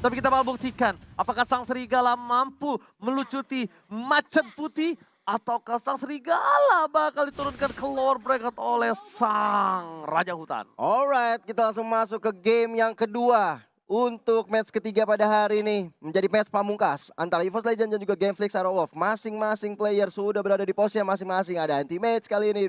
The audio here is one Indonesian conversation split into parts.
Tapi kita bakal buktikan apakah sang serigala mampu melucuti macan putih ataukah sang serigala bakal diturunkan ke lower bracket oleh sang raja hutan. Alright, kita langsung masuk ke game yang kedua. Untuk match ketiga pada hari ini menjadi match pamungkas antara EVOS Legends dan juga Gameflix Arrow Wolf. Masing-masing player sudah berada di posnya masing-masing. Ada anti-mage kali ini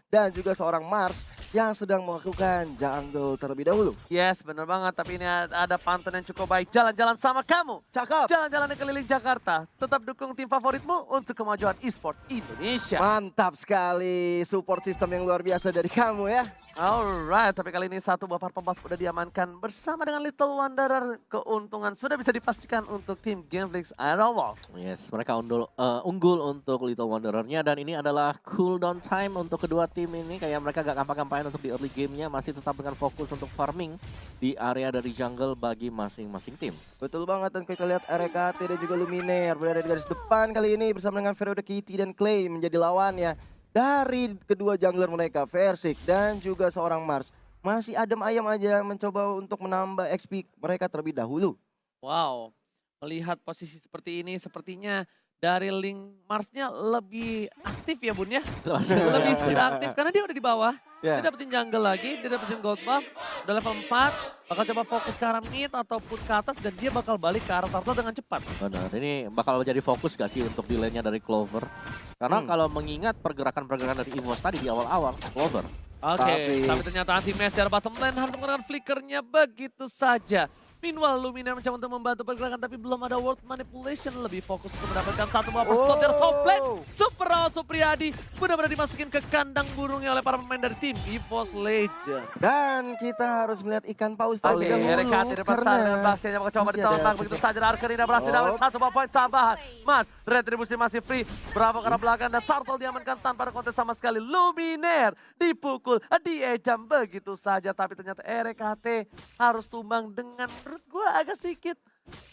dan juga seorang Mars yang sedang melakukan jungle terlebih dahulu. Yes, bener banget. Tapi ini ada pantun yang cukup baik. Jalan-jalan sama kamu. Cakep. Jalan-jalan keliling Jakarta. Tetap dukung tim favoritmu untuk kemajuan esports Indonesia. Mantap sekali support system yang luar biasa dari kamu ya. Alright, tapi kali ini satu buah purple buff udah diamankan bersama dengan Little Wanderer. Keuntungan sudah bisa dipastikan untuk tim Gameflix Arrow Wolf. Yes, mereka unggul untuk Little Wanderer-nya dan ini adalah cooldown time untuk kedua tim ini. Kayak mereka gak gampang-gampang untuk di early game-nya, masih tetap dengan fokus untuk farming di area dari jungle bagi masing-masing tim. Betul banget, dan kita lihat RKT dan juga Luminaire berada di garis depan kali ini bersama dengan Feroda Kitty dan Clay menjadi lawannya. Dari kedua jungler mereka, Versik dan juga seorang Mars. Masih adem ayam aja mencoba untuk menambah XP mereka terlebih dahulu. Wow, melihat posisi seperti ini sepertinya dari link Marsnya lebih aktif ya Bun ya. Lebih sudah aktif karena dia udah di bawah. Yeah. Dia dapetin jungle lagi, dia dapetin gold buff. Udah level 4, bakal coba fokus ke arah mid ataupun ke atas dan dia bakal balik ke arah turtle dengan cepat. Benar, ini bakal jadi fokus gak sih untuk delay-nya dari Clover? Karena kalau mengingat pergerakan-pergerakan dari EVOS tadi di awal-awal, Clover. Oke, tapi ternyata anti-match dari bottom lane harus menggunakan flickernya begitu saja. Meanwhile, Luminaire mencoba untuk membantu pergerakan tapi belum ada word manipulation. Lebih fokus untuk mendapatkan satu buah first blood dari top lane. Super Raul Supriyadi benar-benar dimasukin ke kandang burungnya oleh para pemain dari tim EVOS Legends. Dan kita harus melihat ikan paus Oke, terlebih dahulu RKT di depan sana dan Bastiannya bakal coba ditolak begitu saja. Arkanina berhasil dapat satu buah poin tambahan. Mas, retribusi masih free. Bravo ke arah belakang dan Turtle diamankan tanpa ada kontes sama sekali. Luminaire dipukul, diejam begitu saja. Tapi ternyata RKT harus tumbang dengan menurut gue agak sedikit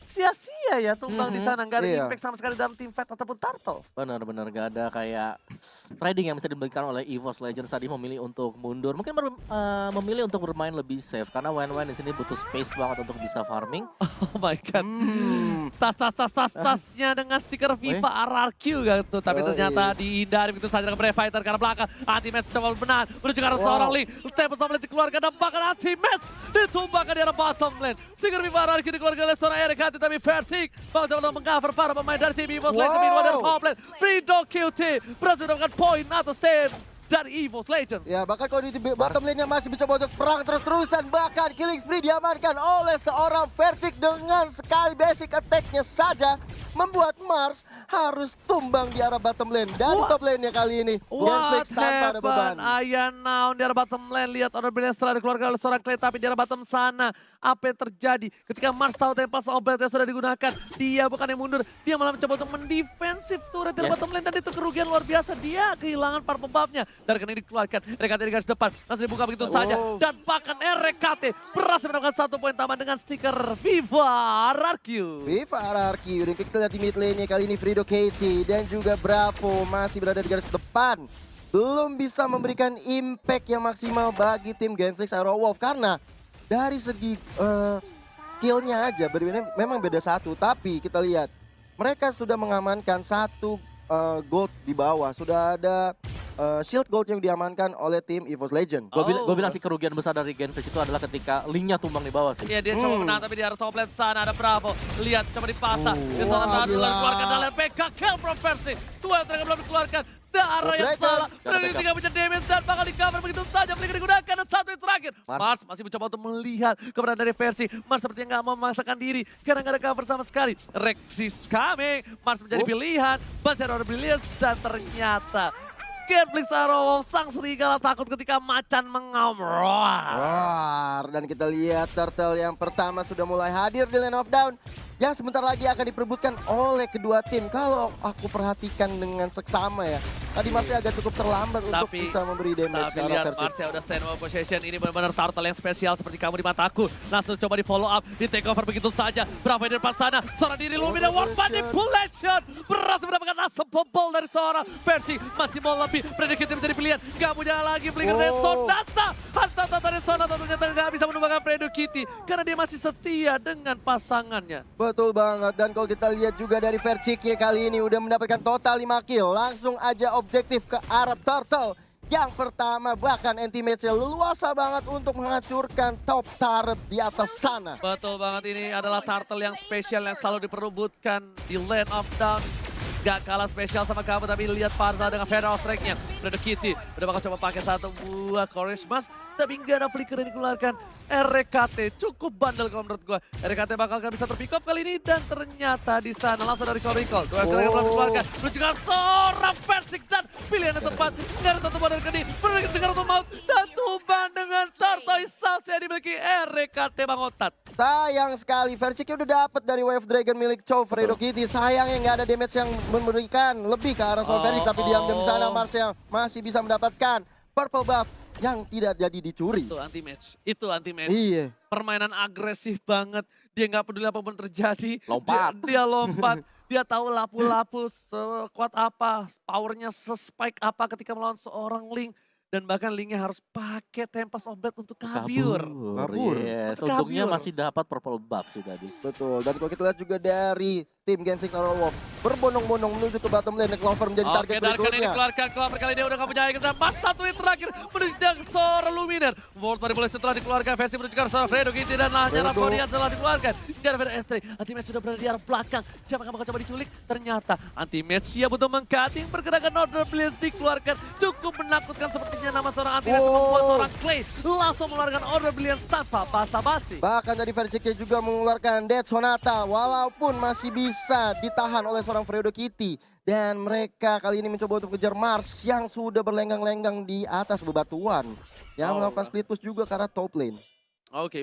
sia-sia ya tumbang di sana. Nggak ada impact sama sekali dalam team fight ataupun Turtle. Benar-benar gak ada kayak trading yang bisa diberikan oleh EVOS Legends tadi memilih untuk mundur. Mungkin memilih untuk bermain lebih safe karena Wen di sini butuh space banget untuk bisa farming. Oh my god. Tas-tasnya dengan stiker FIFA RRQ gitu. Tapi ternyata dihindari begitu saja dengan Brave Fighter karena belakang. Anti-match coba benar menuju ke arah seorang Lee. Tempo sama Lee dikeluarkan dan bahkan anti-match ditumbangkan di arah bottom lane. Stiker FIFA RRQ dikeluarkan oleh seorang RKT tapi Versik bakal coba mengcover para pemain dari tim EVOS Legends. Meanwhile dari top lane. Frido QT berhasil mendapatkan poin atas stage dari EVOS Legends. Ya, bahkan kalau di bottom lane-nya masih mencoba untuk perang terus-terusan. Bahkan killing spree diamankan oleh seorang Versik dengan sekali basic attack-nya saja. Membuat Mars harus tumbang di arah bottom lane. Dari top lane-nya kali ini. What Gameflix tanpa ada beban. happened? Ayan now di arah bottom lane. Lihat order brilliant setelah dikeluarkan oleh seorang Clay. Tapi di arah bottom sana, apa yang terjadi? Ketika Mars tahu tempas obat yang sudah digunakan. Dia bukan yang mundur. Dia malah mencoba untuk mendefensif turret di arah bottom lane. Dan itu kerugian luar biasa. Dia kehilangan para pembuffnya. Dari kena ini dikeluarkan. RKT di garis depan. Langsung dibuka begitu saja. Dan bahkan RKT berhasil mendapatkan satu poin tambahan dengan stiker Viva RRQ. Viva RRQ. Dan kita lihat di mid lane-nya kali ini Frido Katie dan juga Bravo masih berada di garis depan. Belum bisa memberikan impact yang maksimal bagi tim Gameflix Arrow Wolf karena dari segi kill-nya aja memang beda satu. Tapi kita lihat mereka sudah mengamankan satu gold di bawah. Sudah ada shield gold yang diamankan oleh tim EVOS Legends. Gue bilang sih kerugian besar dari Gameflix itu adalah ketika linknya tumbang di bawah sih. Iya, dia coba menang tapi di arah top lane sana ada Bravo. Lihat coba dipasang. Di sana dikeluarkan dalam PK kill from Percy. Dua yang terakhir belum dikeluarkan. Darah yang salah. Berani 3 punya damage dan bakal di cover begitu saja. Flicker digunakan dan satu yang terakhir. Mars masih mencoba untuk melihat keberadaan dari Versi. Mars sepertinya nggak mau memaksakan diri karena nggak ada cover sama sekali. Rexis coming. Mars menjadi pilihan. Basir order brilliance dan ternyata Gameflix Arrow Wolf sang serigala takut ketika macan mengaum roar. Dan kita lihat turtle yang pertama sudah mulai hadir di lane of down. Yang sebentar lagi akan diperebutkan oleh kedua tim. Kalau aku perhatikan dengan seksama ya. tadi Marcia agak cukup terlambat untuk Tapi- bisa memberi damage Tapi ke arah lihat Versik. Marcia udah stand over position. Ini benar-benar turtle yang spesial seperti kamu di mataku. Langsung coba di follow up, di take over begitu saja. Bravo di depan sana, seorang diri Lumina World Manipulation. Berhasil mendapatkan asap bobol dari seorang Versi. Masih mau lebih, Predicate menjadi pilihan. Gak punya lagi Flicker dan Sonata. Hantar dari Sonata ternyata gak bisa menumbangkan Predicate. Karena dia masih setia dengan pasangannya. Betul banget, dan kalau kita lihat juga dari Versik ya kali ini udah mendapatkan total 5 kill. Langsung aja objektif ke arah Turtle. Yang pertama bahkan anti-match-nya leluasa banget untuk menghancurkan top turret di atas sana. Betul banget, ini adalah turtle yang spesial yang selalu diperebutkan di Land of Dawn. Gak kalah spesial sama kamu, tapi lihat Farza dengan Feral Strike-nya. Predicate udah bakal coba pakai satu buah Courage Mask, tapi nggak ada flicker yang dikeluarkan. RKT cukup bandel kalau menurut gua. RKT bakal gak bisa terpick up kali ini, dan ternyata di sana langsung dari recall. Dua kali yang dikeluarkan, menunjukkan seorang Versik dan pilihan yang tepat. Nggak ada satu buah dari Kendi, Predicate dengan auto maut, dan tumbang dengan Tortoise yang dimiliki RKT Bang Otat. Sayang sekali, Versiknya udah dapat dari Wave Dragon milik Chow Fredo Kitty. Sayangnya nggak ada damage yang memberikan lebih ke arah Soul Versik, tapi diam-diam di sana Marcia masih bisa mendapatkan purple buff yang tidak jadi dicuri. Itu anti match. Iya. Permainan agresif banget. Dia nggak peduli apapun terjadi. Lompat. Dia lompat. Dia tahu lapu-lapu sekuat apa, powernya se-spike apa ketika melawan seorang Link. Dan bahkan Linknya harus pakai Tempest of Blade untuk kabur. Kabur. Yes, Kabur. untungnya masih dapat purple buff sih tadi. Betul, dan kalau kita lihat juga dari tim Game 6 Aurora Wolf berbondong-bondong menuju ke bottom lane. Clover menjadi target Oke, Darkan ini berikutnya. dikeluarkan. Clover kali ini udah gak punya kita. Mas satu ini terakhir menunjukkan seorang Luminer. World Manipulation setelah dikeluarkan. Versi menunjukkan seorang Fredo Kitty dan hanya Raporian setelah dikeluarkan. Gara-gara S3, Anti-Match sudah berada di arah belakang. Siapa yang bakal coba diculik? Ternyata Anti-Match siap untuk meng-cutting. Pergerakan Order Blitz dikeluarkan. Cukup menakutkan sepertinya nama seorang Anti-Match membuat seorang Clay langsung mengeluarkan Order Blitz tanpa basa-basi. Bahkan tadi Versiknya juga mengeluarkan Dead Sonata walaupun masih bisa ditahan oleh seorang Fredo Kitty. Dan mereka kali ini mencoba untuk kejar Mars yang sudah berlenggang-lenggang di atas bebatuan. Yang melakukan split push juga ke arah top lane. Oke.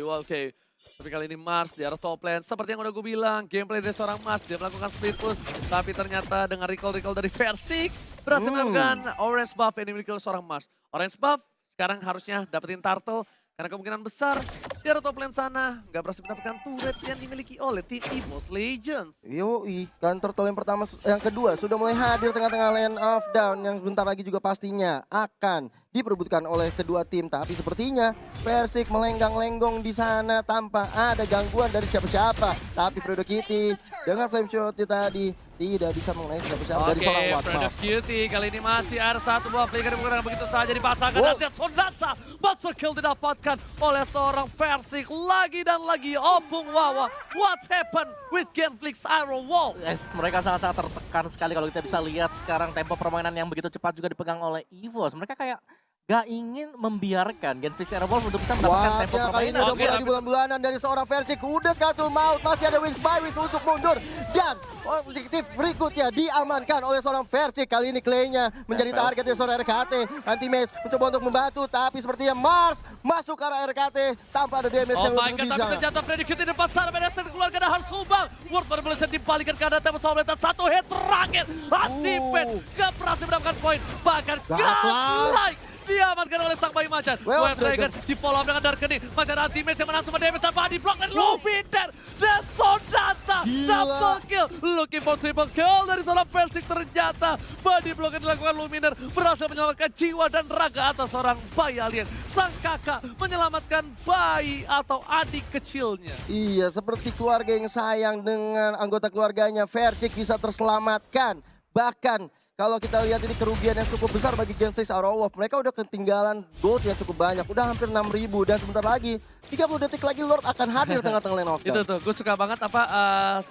Tapi kali ini Mars di arah top lane. Seperti yang udah gue bilang, gameplay dari seorang Mars. Dia melakukan split push. Tapi ternyata dengan recall dari Versik berhasil melakukan orange buff yang dimiliki oleh seorang Mars. Orange buff sekarang harusnya dapetin turtle. Karena kemungkinan besar di arah top lane sana nggak berhasil mendapatkan turret yang dimiliki oleh tim EVOS Legends. Yoi, kan turtle yang kedua sudah mulai hadir tengah-tengah Land of Dawn yang sebentar lagi juga pastinya akan diperebutkan oleh kedua tim. Tapi sepertinya Versik melenggang-lenggong di sana tanpa ada gangguan dari siapa-siapa. Tapi Fredo Kitty dengan flame shot tadi tidak bisa mengenai siapa-siapa dari seorang Oke, Watma. Fredo Kitty kali ini masih ada satu buah flicker yang menggunakan begitu saja dipasangkan. Dan dia Sonata, monster kill didapatkan oleh seorang Versik lagi dan lagi. Opung Wawa, what happened with Genflix Iron Wall? Yes, mereka sangat-sangat tertekan sekali kalau kita bisa lihat sekarang tempo permainan yang begitu cepat juga dipegang oleh EVOS. Mereka kayak gak ingin membiarkan Genflix Airwolf untuk bisa mendapatkan tempo Wah, kali ini permainan. udah mulai di bulan-bulanan dari seorang Versik. Udah Skatul maut, masih ada Wings by Wings untuk mundur. Dan objektif berikutnya diamankan oleh seorang Versik. Kali ini Clay-nya menjadi target dari seorang RKT. Anti-Match mencoba untuk membantu, tapi sepertinya Mars masuk ke arah RKT tanpa ada damage Oh yang my lebih god, tapi ternyata Freddy Kitty di depan sana. Medester dikeluarkan dan harus kubang. World Manipulation dibalikan ke arah Tempest of Blade. Dan satu hit terakhir. Anti-Match gak berhasil mendapatkan poin. Bahkan godlike diamankan oleh sang bayi macan. Wave Dragon di follow up dengan Darkening. Masih ada Anti-Match yang menang sama damage tanpa di block dan Luminer dan Sonata. Double kill. Looking for triple kill dari seorang Versik. Ternyata body block yang dilakukan Luminer berhasil menyelamatkan jiwa dan raga atas seorang bayi alien. Sang kakak menyelamatkan bayi atau adik kecilnya. Iya, seperti keluarga yang sayang dengan anggota keluarganya. Versik bisa terselamatkan. Bahkan kalau kita lihat ini kerugian yang cukup besar bagi Genflix Aurora Wolf. Mereka udah ketinggalan gold yang cukup banyak. Udah hampir 6.000 dan sebentar lagi 30 detik lagi Lord akan hadir tengah-tengah lane of Itu tuh, gue suka banget apa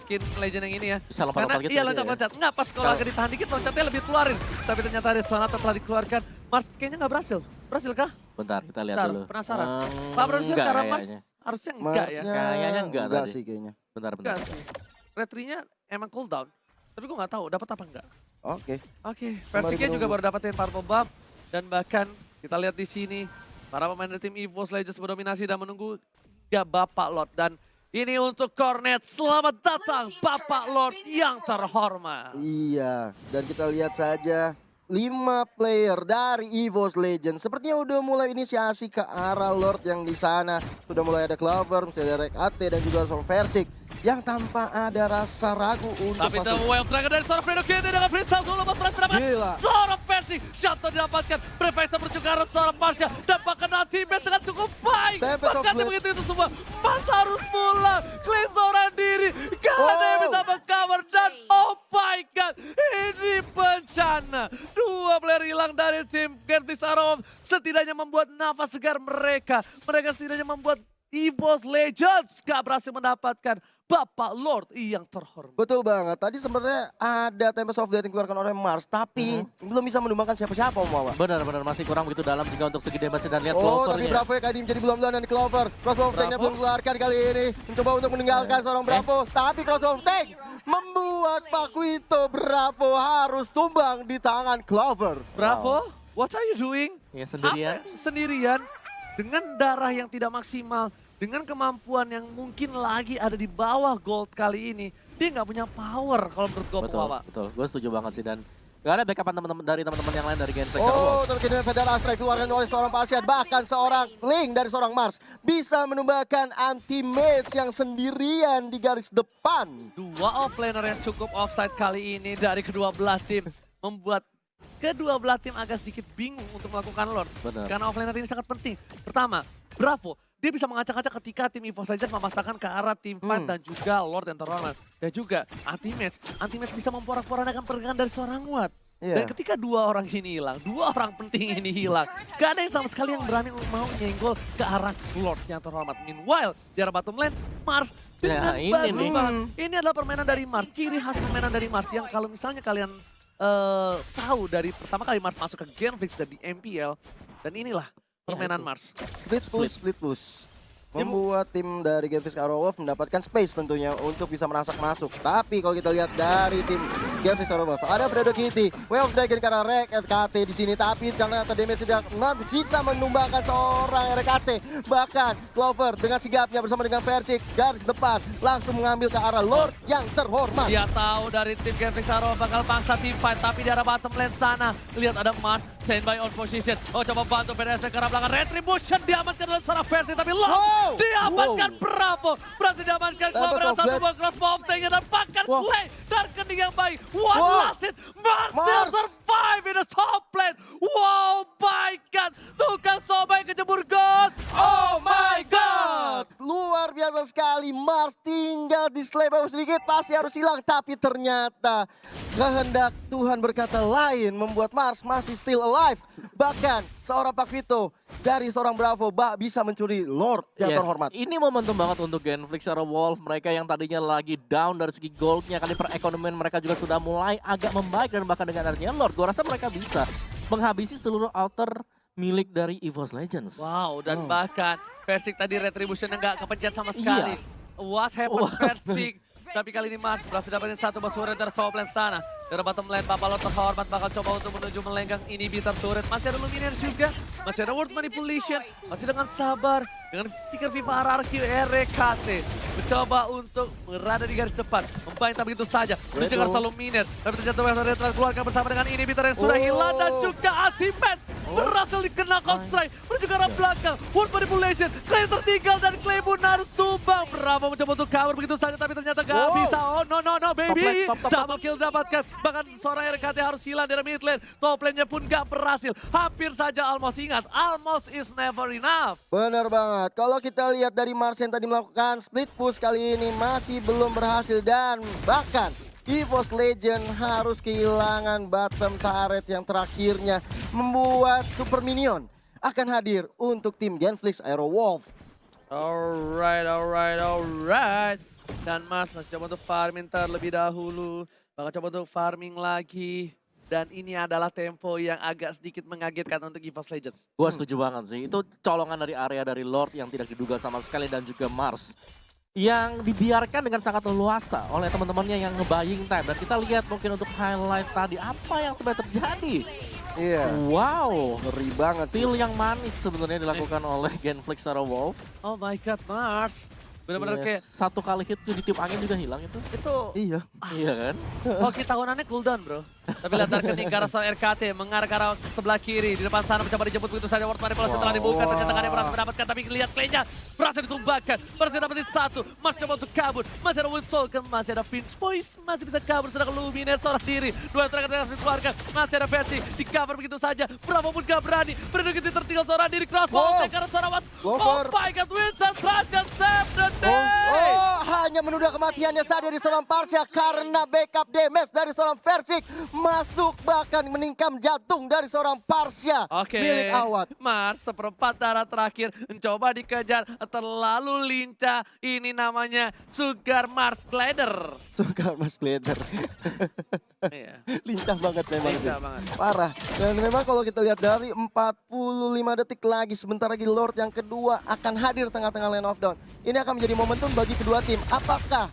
skin legend yang ini ya. Bisa lompat-lompat gitu iya aja loncat-loncat. Nggak, pas kalau agak ditahan dikit loncatnya lebih keluarin. Tapi ternyata ada Sonata telah dikeluarkan. Mars kayaknya nggak berhasil. Berhasil kah? Bentar, kita lihat Bentar, dulu. penasaran. Pak Produser Enggak karena Mars kayaknya. harusnya enggak ya. Kayaknya enggak tadi. sih kayaknya. Bentar. Enggak sih. Retry-nya emang cooldown. Tapi gue nggak tahu dapat apa enggak. Oke. Oke, Versiknya juga baru dapetin purple buff. Dan bahkan kita lihat di sini para pemain dari tim EVOS Legends berdominasi dan menunggu Bapak Lord. Dan ini untuk Cornet, selamat datang Bapak Lord yang terhormat. Iya, dan kita lihat saja 5 player dari EVOS Legends sepertinya udah mulai inisiasi ke arah Lord yang di sana. Sudah mulai ada Clover, sudah ada RKT dan juga Soul Versik yang tanpa ada rasa ragu untuk Tapi masuk. Wild Dragon dari seorang Fredo Kitty dengan freestyle solo berhasil Gila. mendapatkan seorang versi. Shutdown didapatkan, Prefector berjuga arah seorang Marsha dan bahkan ultimate dengan cukup baik. Tempest of Bahkan Blade. begitu itu semua, Mas harus pulang, clean seorang diri. Gak ada yang bisa meng-cover dan oh my god, ini bencana. 2 player hilang dari tim Genflix Arrow setidaknya membuat nafas segar mereka. Mereka setidaknya membuat EVOS Legends gak berhasil mendapatkan Bapak Lord yang terhormat. Betul banget. Tadi sebenarnya ada Tempest of Death yang dikeluarkan oleh Mars, tapi belum bisa menumbangkan siapa-siapa, Om Wawa. Benar-benar masih kurang begitu dalam juga untuk segi damage dan lihat Oh, tapi Clovernya. Bravo ya kali ini menjadi belum dan Clover. Crossbow Tank belum keluarkan kali ini. Mencoba untuk meninggalkan seorang Bravo. Tapi Crossbow Tank membuat Paquito Bravo harus tumbang di tangan Clover. Bravo, what are you doing? Ya sendirian. Apa? Sendirian dengan darah yang tidak maksimal, dengan kemampuan yang mungkin lagi ada di bawah gold kali ini, dia nggak punya power kalau menurut gue, Betul, Wawa. betul. Gue setuju banget sih dan gak ada backupan teman-teman dari teman-teman yang lain dari Genflix. Oh, tapi kemudian Federal Strike keluarkan oleh seorang Pasien. Bahkan seorang Link dari seorang Mars bisa menumbangkan anti-mage yang sendirian di garis depan. 2 offlaner yang cukup offside kali ini dari kedua belah tim membuat kedua belah tim agak sedikit bingung untuk melakukan Lord. Benar. Karena offlaner ini sangat penting. Pertama, Bravo. Dia bisa mengacak-acak ketika tim EVOS Legends memasangkan ke arah tim fight dan juga Lord yang terhormat. Dan juga anti-match. Anti-match bisa memporak-porandakan pergerakan dari seorang Watt. Iya. Dan ketika 2 orang ini hilang, 2 orang penting ini hilang, gak ada yang sama sekali yang berani mau nyenggol ke arah Lord yang terhormat. Meanwhile, di arah bottom lane, Mars dengan ini bagus nih. banget. Ini adalah permainan dari Mars, ciri khas permainan dari Mars yang kalau misalnya kalian tahu dari pertama kali Mars masuk ke Genflix dan di MPL, dan inilah permainan itu. Mars. Split push. Membuat tim dari Genflix Arrow Wolf mendapatkan space tentunya untuk bisa merasak masuk. Tapi kalau kita lihat dari tim Genflix Arrow Wolf, ada Fredo Kitty, Wave Dragon karena RKT di sini. Tapi ternyata damage tidak bisa menumbangkan seorang RKT. Bahkan Clover dengan sigapnya bersama dengan Versik garis depan langsung mengambil ke arah Lord yang terhormat. Dia tahu dari tim Genflix Arrow bakal paksa tim fight, tapi di arah bottom lane sana, lihat ada Mars, standby on position. Oh, coba bantu PDSP ke arah belakang. Retribution diamankan oleh seorang Versik, tapi Lord diamankan Bravo. Berhasil diamankan Clover dengan satu buah crossbow of Tank dan bahkan play dan kening yang baik. What was it? Mars still survive in the top lane. Wow, my God. Tukang sobai kejebur God. Oh my God. Luar biasa sekali. Mars tinggal di slay bawah sedikit pasti harus hilang. Tapi ternyata kehendak Tuhan berkata lain membuat Mars masih still alive. Bahkan seorang Paquito dari seorang Bravo bisa mencuri Lord yang terhormat. Ini momentum banget untuk Genflix Arrow Wolf. Mereka yang tadinya lagi down dari segi goldnya, kali perekonomian mereka juga sudah mulai agak membaik. Dan bahkan dengan adanya Lord, gue rasa mereka bisa menghabisi seluruh altar milik dari EVOS Legends. Wow, dan bahkan Versik tadi retribution-nya nggak kepencet sama sekali. What happened Versik? Tapi kali ini Mars berhasil dapetin satu buat turret dari top lane sana. Dari bottom lane, Bapak Lord terhormat bakal coba untuk menuju melenggang inhibitor turret. Masih ada Luminaire juga, masih ada Word Manipulation, masih dengan sabar, dengan stiker FIFA hierarki RKT. Mencoba untuk berada di garis depan, membantai begitu saja. Menuju ke arah Luminaire, tapi ternyata Word telah keluarkan bersama dengan inhibitor yang sudah hilang. Dan juga Ultimate berhasil dikena Counter-Strike. Menuju ke arah belakang, Word Manipulation, Clay tertinggal dan Claybun harus tumbang. Bravo mencoba untuk cover begitu saja, tapi ternyata gak bisa. Oh no baby, double kill dapatkan. Bahkan seorang RKT harus hilang dari mid lane. Top lane-nya pun gak berhasil. Hampir saja almost, ingat, almost is never enough. Benar banget. Kalau kita lihat dari Mars yang tadi melakukan split push kali ini masih belum berhasil. Dan bahkan EVOS Legend harus kehilangan bottom turret yang terakhirnya. Membuat Super Minion akan hadir untuk tim Genflix Arrow Wolf. Alright. Dan Mars masih coba untuk farming terlebih dahulu. Bakal coba untuk farming lagi. Dan ini adalah tempo yang agak sedikit mengagetkan untuk EVOS Legends. Gue setuju banget sih. Itu colongan dari area dari Lord yang tidak diduga sama sekali dan juga Mars. Yang dibiarkan dengan sangat leluasa oleh teman-temannya yang nge-buying time. Dan kita lihat mungkin untuk highlight tadi apa yang sebenarnya terjadi. Iya. Wow. Ngeri banget sih. Steal yang manis sebenarnya dilakukan oleh Genflix Arrow Wolf. Oh my God, Mars. Benar-benar kayak satu kali hit tuh ditiup angin juga hilang itu. itu Iya. Iya kan? hoki tahunannya cooldown, bro. Tapi lihat Darkening ke arah seorang RKT, mengarah ke arah sebelah kiri. Di depan sana mencoba dijemput begitu saja. World Manipulasi telah dibuka, ternyata nggak ada yang berhasil mendapatkan. Tapi lihat playnya berhasil ditumbangkan. Berhasil dapetin satu, Mars coba untuk kabur. Masih ada Windsoulken, masih ada Pinch Voice, masih bisa kabur. Sedangkan Luminaire seorang diri. Dua terakhir yang dikeluarkan, masih ada versi. Di cover begitu saja, Bravo pun gak berani. Berdua tertinggal seorang diri, crossbow, ke arah seorang Watt. Oh my god, Winston Trajan save the day! Hanya menunda kematiannya saja dari seorang Parsia karena backup damage dari seorang Versik. Masuk bahkan menikam jantung dari seorang Parsia milik Awad. Mars seperempat darah terakhir mencoba dikejar, terlalu lincah. Ini namanya Sugar Mars Glider. Sugar Mars Glider. Iya. Lincah banget memang. Lincah banget. Parah. Dan memang kalau kita lihat dari 45 detik lagi, sebentar lagi Lord yang kedua akan hadir tengah-tengah lane of down. Ini akan menjadi momentum bagi kedua tim. Apakah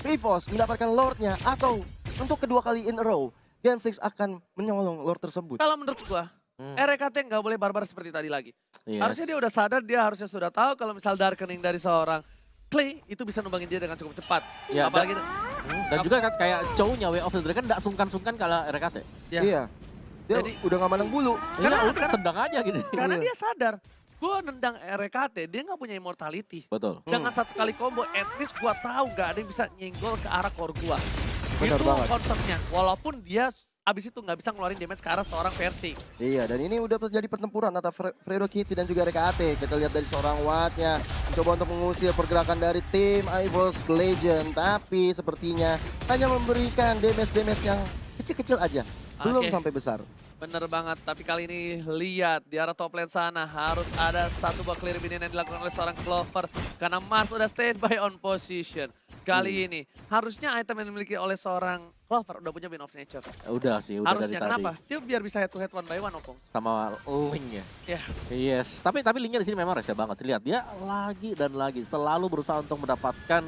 Vivos mendapatkan Lordnya atau untuk kedua kali in a row Genflix akan menyolong Lord tersebut? Kalau menurut gua, RKT nggak boleh barbar seperti tadi lagi. Yes. Harusnya dia udah sadar, dia harusnya sudah tahu kalau misal Darkening dari seorang Clay itu bisa numbangin dia dengan cukup cepat. Ya, apalagi dan juga kan kayak Chow-nya Way of the Dragon nggak sungkan-sungkan kalah RKT. ya. Iya. Dia udah gak mandang bulu. Karena udah tendang aja gitu. Karena dia sadar, gue nendang RKT, dia nggak punya immortality. Betul. Dengan satu kali combo, at least gue tahu nggak ada yang bisa nyenggol ke arah core gue. Benar Itu banget. konsepnya. Walaupun dia abis itu nggak bisa ngeluarin damage ke arah seorang Versik. Iya, dan ini udah terjadi pertempuran antara Fredo Kitty dan juga RKT. Kita lihat dari seorang Wattnya mencoba untuk mengusir pergerakan dari tim Ivos Legend. Tapi sepertinya hanya memberikan damage-damage yang kecil-kecil aja. Belum sampai besar. Bener banget, tapi kali ini lihat di arah top lane sana harus ada satu buah clear minion yang dilakukan oleh seorang Clover. Karena Mars udah standby on position. Kali ini harusnya item yang dimiliki oleh seorang Clover udah punya Wind of Nature. Udah sih, udah Harusnya, dari kenapa? tadi. Dia biar bisa head to head one by one, Opung. Sama Link ya. Ya. Yes, tapi Link-nya di sini memang rese banget sih. Lihat dia lagi dan lagi selalu berusaha untuk mendapatkan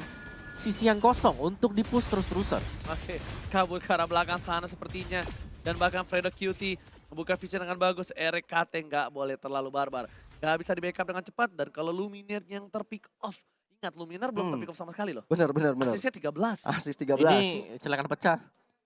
sisi yang kosong untuk di-push terus-terusan. Oke, kabur ke arah belakang sana sepertinya. Dan bahkan Fredo Cutie membuka vision dengan bagus. RKT nggak boleh terlalu barbar. Nggak bisa di-backup dengan cepat. Dan kalau Luminaire yang terpick off. Ingat, Luminaire belum terpick off sama sekali loh. Benar. Asisnya 13. Asis 13. Ini celakan pecah.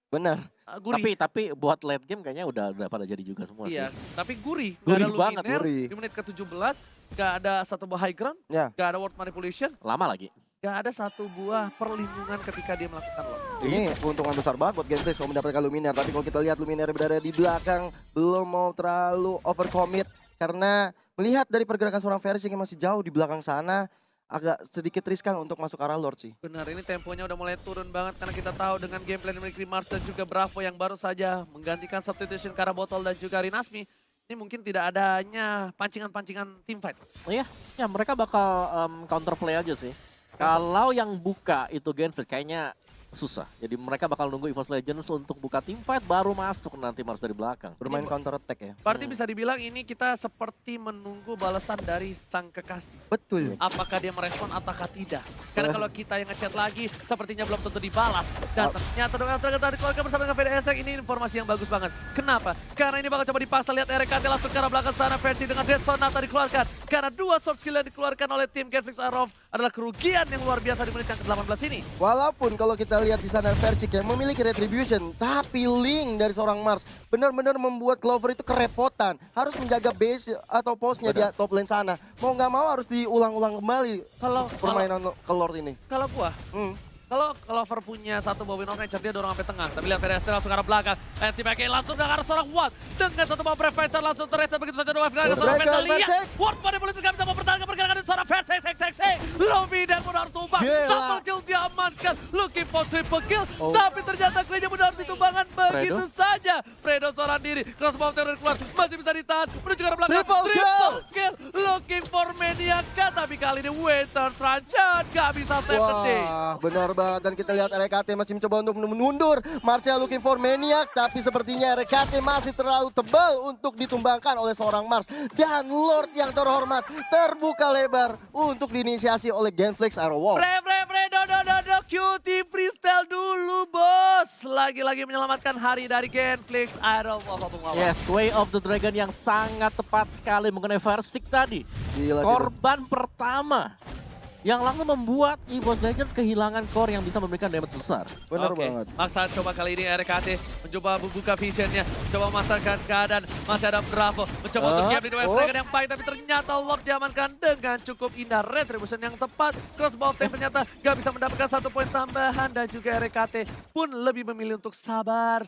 Benar. Gurih. Tapi buat late game kayaknya udah pada jadi juga semua Iya, sih. tapi gurih. Gurih Nggak ada banget, Luminaire gurih. di menit ke-17. Nggak ada satu buah high ground. Ya. Nggak ada word manipulation. Lama lagi. Nggak ada satu buah perlindungan ketika dia melakukan lock. Ini keuntungan besar banget buat Genflix kalau mendapatkan Luminaire. Tapi kalau kita lihat Luminaire berada di belakang, belum mau terlalu overcommit. Karena melihat dari pergerakan seorang Versik yang masih jauh di belakang sana, agak sedikit riskan untuk masuk arah Lord sih. Benar, ini temponya udah mulai turun banget karena kita tahu dengan gameplay dari Mars dan juga Bravo yang baru saja menggantikan substitution ke arah Botol dan juga Rinasmi. Ini mungkin tidak adanya pancingan-pancingan teamfight. Oh iya, ya mereka bakal counterplay aja sih. Kalau yang buka itu Genflix kayaknya susah. Jadi mereka bakal nunggu EVOS Legends untuk buka teamfight baru masuk nanti Mars dari belakang. Bermain counter attack ya. Berarti bisa dibilang ini kita seperti menunggu balasan dari sang kekasih. Betul. Apakah dia merespon ataukah tidak. Karena kalau kita yang ngechat lagi sepertinya belum tentu dibalas. Dan ternyata dengan dikeluarkan bersama dengan VDS Tech ini informasi yang bagus banget. Kenapa? Karena ini bakal coba dipaksa, lihat RKT langsung ke arah belakang sana. Versi dengan Dead Sonata dikeluarkan. Karena dua short skill yang dikeluarkan oleh tim Genflix Arov adalah kerugian yang luar biasa di menit yang ke-18 ini. Walaupun kalau kita lihat di sana Versik yang memiliki retribution, tapi Link dari seorang Mars benar-benar membuat Clover itu kerepotan. Harus menjaga base atau pose-nya di top lane sana. Mau nggak mau harus diulang-ulang kembali permainan ke Lord ini. Kalau gua, kalau Clover punya satu buah Wind of Nature, dia dorong sampai tengah. Tapi lihat VDS langsung ke arah belakang. Anti-PK langsung ke arah seorang Watt. Dengan satu buah Prevention langsung terreset begitu saja. Dua final seorang Mental. Lihat, Watt pada polisi nggak bisa mempertahankan pergerakan dari seorang Versik. Luminaire pun harus tumbang. Double kill diamankan. Looking for triple kill. Tapi ternyata Clay-nya pun harus ditumbangkan begitu saja. Fredo seorang diri. Crossbow teror keluar. Masih bisa ditahan. Menuju ke arah belakang. Triple kill. Looking for Maniaka. Tapi kali ini Winter Tranchant nggak bisa save the day. Wah, benar banget. Dan kita lihat RKT masih mencoba untuk mundur. Marcia looking for Maniac, tapi sepertinya RKT masih terlalu tebal untuk ditumbangkan oleh seorang Mars. Dan Lord yang terhormat terbuka lebar untuk diinisiasi oleh Genflix Arrow. Cutie freestyle dulu, bos. Lagi-lagi menyelamatkan hari dari Genflix Arrow. Yes, Way of the Dragon yang sangat tepat sekali mengenai Versik tadi. Gila, korban pertama yang langsung membuat EVOS Legends kehilangan core yang bisa memberikan damage besar. Bener Oke, banget. Maksa coba kali ini RKT mencoba membuka visionnya, coba memasangkan keadaan, masih ada Bravo, mencoba untuk game di wave yang baik, tapi ternyata Lord diamankan dengan cukup indah. Retribution yang tepat, crossbow tank ternyata gak bisa mendapatkan 1 poin tambahan, dan juga RKT pun lebih memilih untuk sabar.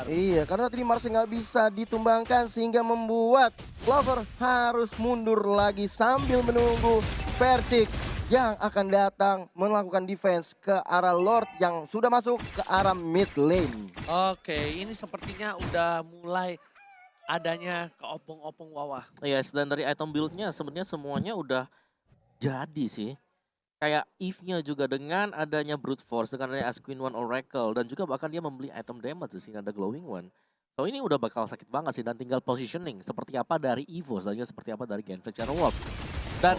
Iya, karena tadi Mars nggak bisa ditumbangkan sehingga membuat Lover harus mundur lagi sambil menunggu Persik yang akan datang melakukan defense ke arah Lord yang sudah masuk ke arah mid lane. Oke, ini sepertinya udah mulai adanya keopong-opong wawah. Yes, dan dari item build-nya sebenarnya semuanya udah jadi sih. Kayak Eve-nya juga dengan adanya Brute Force, dengan adanya Ash Queen One Oracle, dan juga bahkan dia membeli item damage di sini ada Glowing One. So ini udah bakal sakit banget sih, dan tinggal positioning seperti apa dari EVOS dan juga seperti apa dari Genflex Wolf. Dan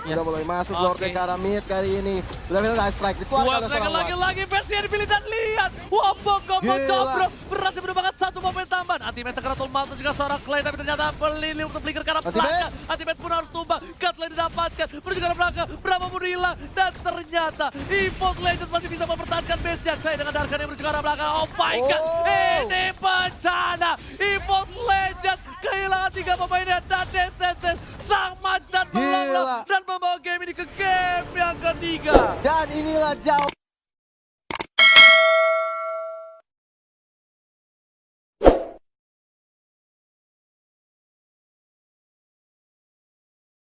Udah mulai masuk Lord ke arah mid kali ini. Udah nice strike dikeluarkan oleh seorang Lord. Lagi versi yang dipilih dan lihat. Wabong combo Jobro berhasil mendapatkan 1 momen tambahan. Anti-match Sakaratul Maut juga seorang Clay, tapi ternyata pelili untuk flicker ke arah belakang. Anti-match pun harus tumbang. Cut-Lane didapatkan. Menuju ke arah belakang. Bravo pun hilang. Dan ternyata EVOS Legends masih bisa mempertahankan base-nya. Clay dengan Darkan yang menuju ke arah belakang. Oh my god. Ini bencana. EVOS Legends kehilangan 3 pemainnya. Dan DCC sang macan melanglang dan membawa game ini ke game yang ketiga. Dan inilah jawaban